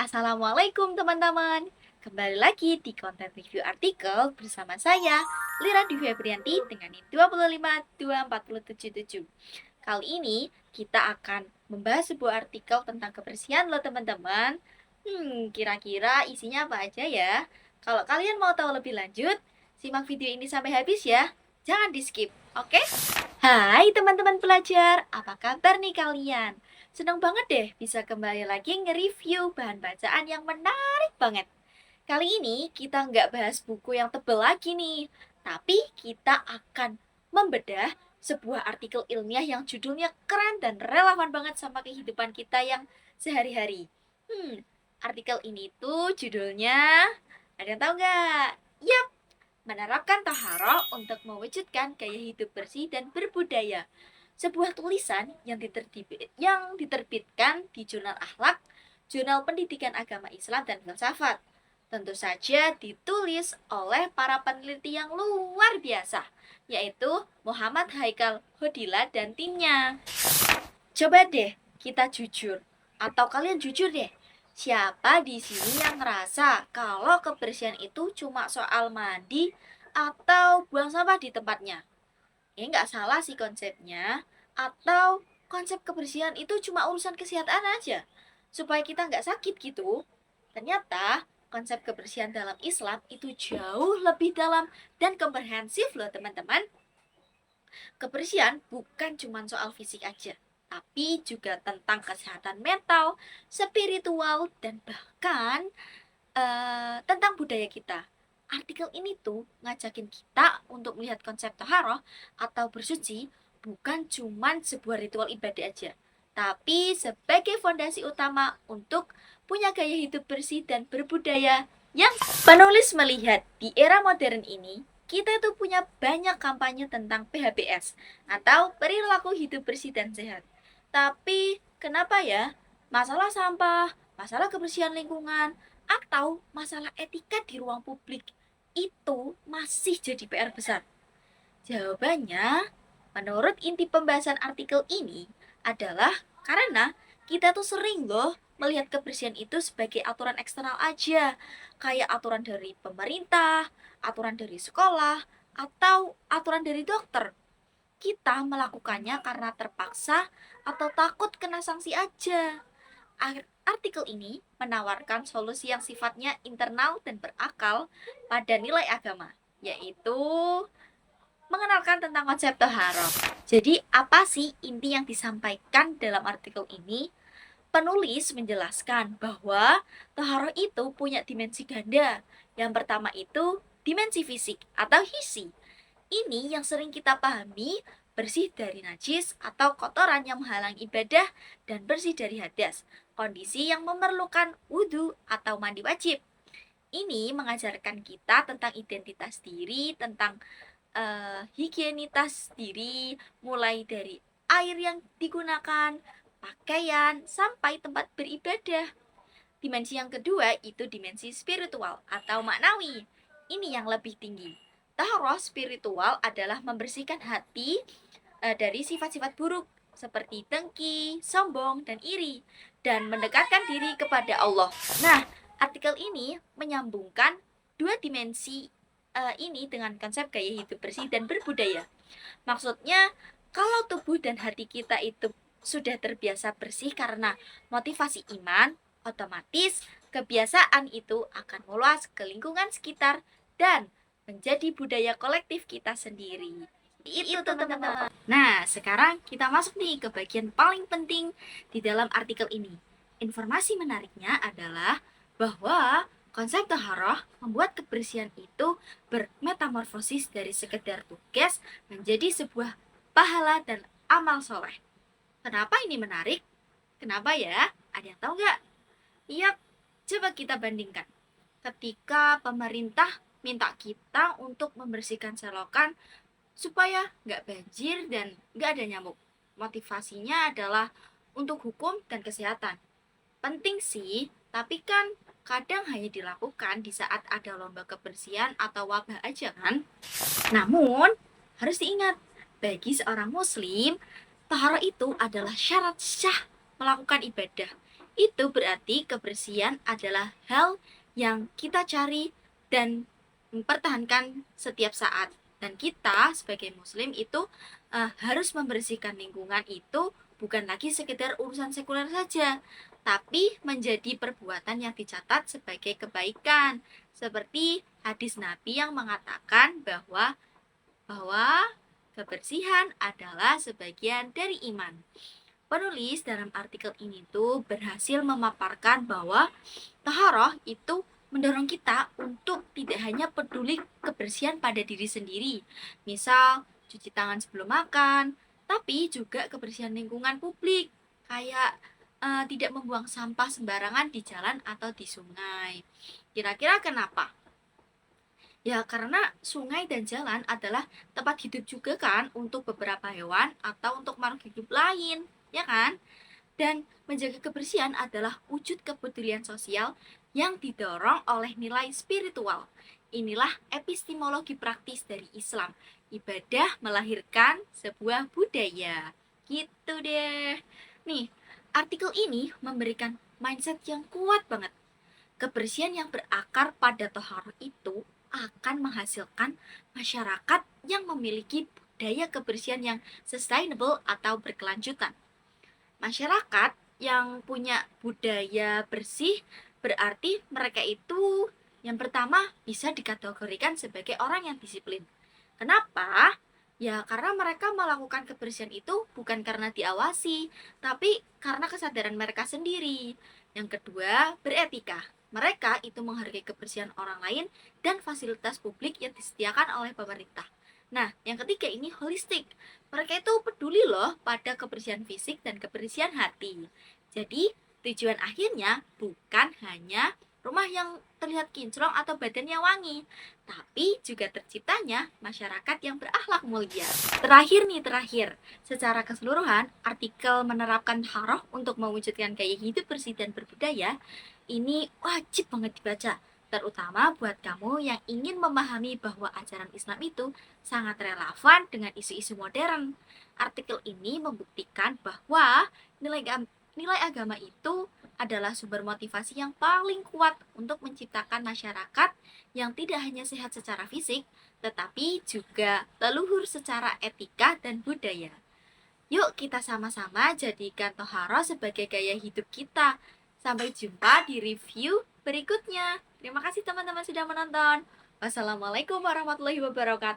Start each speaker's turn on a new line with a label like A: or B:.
A: Assalamualaikum teman-teman. Kembali lagi di konten review artikel bersama saya, Lira Dwi Febrianti dengan NIM 2524777. Kali ini kita akan membahas sebuah artikel tentang kebersihan loh teman-teman. Kira-kira isinya apa aja ya? Kalau kalian mau tahu lebih lanjut, simak video ini sampai habis ya. Jangan di skip, oke? Hai teman-teman pelajar, apa kabar nih kalian? Senang banget deh bisa kembali lagi nge-review bahan bacaan yang menarik banget. Kali ini kita nggak bahas buku yang tebel lagi nih, tapi kita akan membedah sebuah artikel ilmiah yang judulnya keren dan relevan banget sama kehidupan kita yang sehari-hari. Artikel ini tuh judulnya, ada yang tahu nggak? Yap, menerapkan Toharo untuk mewujudkan gaya hidup bersih dan berbudaya. Sebuah tulisan yang diterbitkan di Jurnal Akhlak, Jurnal Pendidikan Agama Islam dan Filsafat. Tentu saja ditulis oleh para peneliti yang luar biasa, yaitu Muhammad Haikal Hodila dan timnya. Coba deh kita jujur, atau kalian jujur deh. Siapa di sini yang ngerasa kalau kebersihan itu cuma soal mandi atau buang sampah di tempatnya? Ini nggak salah sih konsepnya. Atau konsep kebersihan itu cuma urusan kesehatan aja, supaya kita nggak sakit gitu. Ternyata konsep kebersihan dalam Islam itu jauh lebih dalam dan komprehensif loh teman-teman. Kebersihan bukan cuma soal fisik aja, tapi juga tentang kesehatan mental, spiritual, dan bahkan tentang budaya kita. Artikel ini tuh ngajakin kita untuk melihat konsep toharoh atau bersuci bukan cuma sebuah ritual ibadah aja, tapi sebagai fondasi utama untuk punya gaya hidup bersih dan berbudaya yang penulis melihat di era modern ini kita tuh punya banyak kampanye tentang PHBS atau perilaku hidup bersih dan sehat. Tapi kenapa ya masalah sampah, masalah kebersihan lingkungan, atau masalah etika di ruang publik itu masih jadi PR besar? Jawabannya, menurut inti pembahasan artikel ini adalah karena kita tuh sering loh melihat kebersihan itu sebagai aturan eksternal aja, kayak aturan dari pemerintah, aturan dari sekolah, atau aturan dari dokter. Kita melakukannya karena terpaksa atau takut kena sanksi aja. Artikel ini menawarkan solusi yang sifatnya internal dan berakal pada nilai agama, yaitu mengenalkan tentang konsep toharo. Jadi, apa sih inti yang disampaikan dalam artikel ini? Penulis menjelaskan bahwa toharo itu punya dimensi ganda. Yang pertama itu dimensi fisik atau hisi. Ini yang sering kita pahami, bersih dari najis atau kotoran yang menghalangi ibadah dan bersih dari hadas, kondisi yang memerlukan wudhu atau mandi wajib. Ini mengajarkan kita tentang identitas diri, tentang higienitas diri, mulai dari air yang digunakan, pakaian, sampai tempat beribadah. Dimensi yang kedua itu dimensi spiritual atau maknawi. Ini yang lebih tinggi. Taharoh spiritual adalah membersihkan hati dari sifat-sifat buruk seperti dengki, sombong, dan iri, dan mendekatkan diri kepada Allah. Nah, artikel ini menyambungkan dua dimensi ini dengan konsep gaya hidup bersih dan berbudaya. Maksudnya, kalau tubuh dan hati kita itu sudah terbiasa bersih karena motivasi iman, otomatis kebiasaan itu akan meluas ke lingkungan sekitar dan menjadi budaya kolektif kita sendiri. Itu teman-teman. Nah, sekarang kita masuk nih ke bagian paling penting di dalam artikel ini. Informasi menariknya adalah bahwa konsep taharah membuat kebersihan itu bermetamorfosis dari sekedar tugas menjadi sebuah pahala dan amal soleh. Kenapa ini menarik? Kenapa ya? Ada yang tahu nggak? Iya, coba kita bandingkan. Ketika pemerintah minta kita untuk membersihkan selokan supaya nggak banjir dan nggak ada nyamuk. Motivasinya adalah untuk hukum dan kesehatan. Penting sih, tapi kan kadang hanya dilakukan di saat ada lomba kebersihan atau wabah aja kan. Namun, harus diingat, bagi seorang muslim, taharah itu adalah syarat syah melakukan ibadah. Itu berarti kebersihan adalah hal yang kita cari dan mempertahankan setiap saat. Dan kita sebagai muslim itu harus membersihkan lingkungan itu bukan lagi sekedar urusan sekuler saja, tapi menjadi perbuatan yang dicatat sebagai kebaikan. Seperti hadis Nabi yang mengatakan bahwa kebersihan adalah sebagian dari iman. Penulis dalam artikel ini tuh berhasil memaparkan bahwa taharah itu mendorong kita untuk tidak hanya peduli kebersihan pada diri sendiri, misal cuci tangan sebelum makan, tapi juga kebersihan lingkungan publik, kayak tidak membuang sampah sembarangan di jalan atau di sungai. Kira-kira kenapa? Ya karena sungai dan jalan adalah tempat hidup juga kan untuk beberapa hewan atau untuk makhluk hidup lain, ya kan? Dan menjaga kebersihan adalah wujud kepedulian sosial yang didorong oleh nilai spiritual. Inilah epistemologi praktis dari Islam. Ibadah melahirkan sebuah budaya. Gitu deh. Nih, artikel ini memberikan mindset yang kuat banget. Kebersihan yang berakar pada toharoh itu akan menghasilkan masyarakat yang memiliki budaya kebersihan yang sustainable atau berkelanjutan. Masyarakat yang punya budaya bersih berarti mereka itu yang pertama bisa dikategorikan sebagai orang yang disiplin. Kenapa? Ya karena mereka melakukan kebersihan itu bukan karena diawasi, tapi karena kesadaran mereka sendiri. Yang kedua, beretika. Mereka itu menghargai kebersihan orang lain dan fasilitas publik yang disediakan oleh pemerintah. Nah, yang ketiga ini holistik. Mereka itu peduli loh pada kebersihan fisik dan kebersihan hati. Jadi, tujuan akhirnya bukan hanya rumah yang terlihat kinclong atau badan yang wangi, tapi juga terciptanya masyarakat yang berakhlak mulia. Terakhir, secara keseluruhan, artikel menerapkan taharah untuk mewujudkan gaya hidup bersih dan berbudaya, ini wajib banget dibaca, terutama buat kamu yang ingin memahami bahwa ajaran Islam itu sangat relevan dengan isu-isu modern. Artikel ini membuktikan bahwa nilai agama itu adalah sumber motivasi yang paling kuat untuk menciptakan masyarakat yang tidak hanya sehat secara fisik, tetapi juga leluhur secara etika dan budaya. Yuk kita sama-sama jadikan toharo sebagai gaya hidup kita. Sampai jumpa di review berikutnya. Terima kasih teman-teman sudah menonton. Wassalamualaikum warahmatullahi wabarakatuh.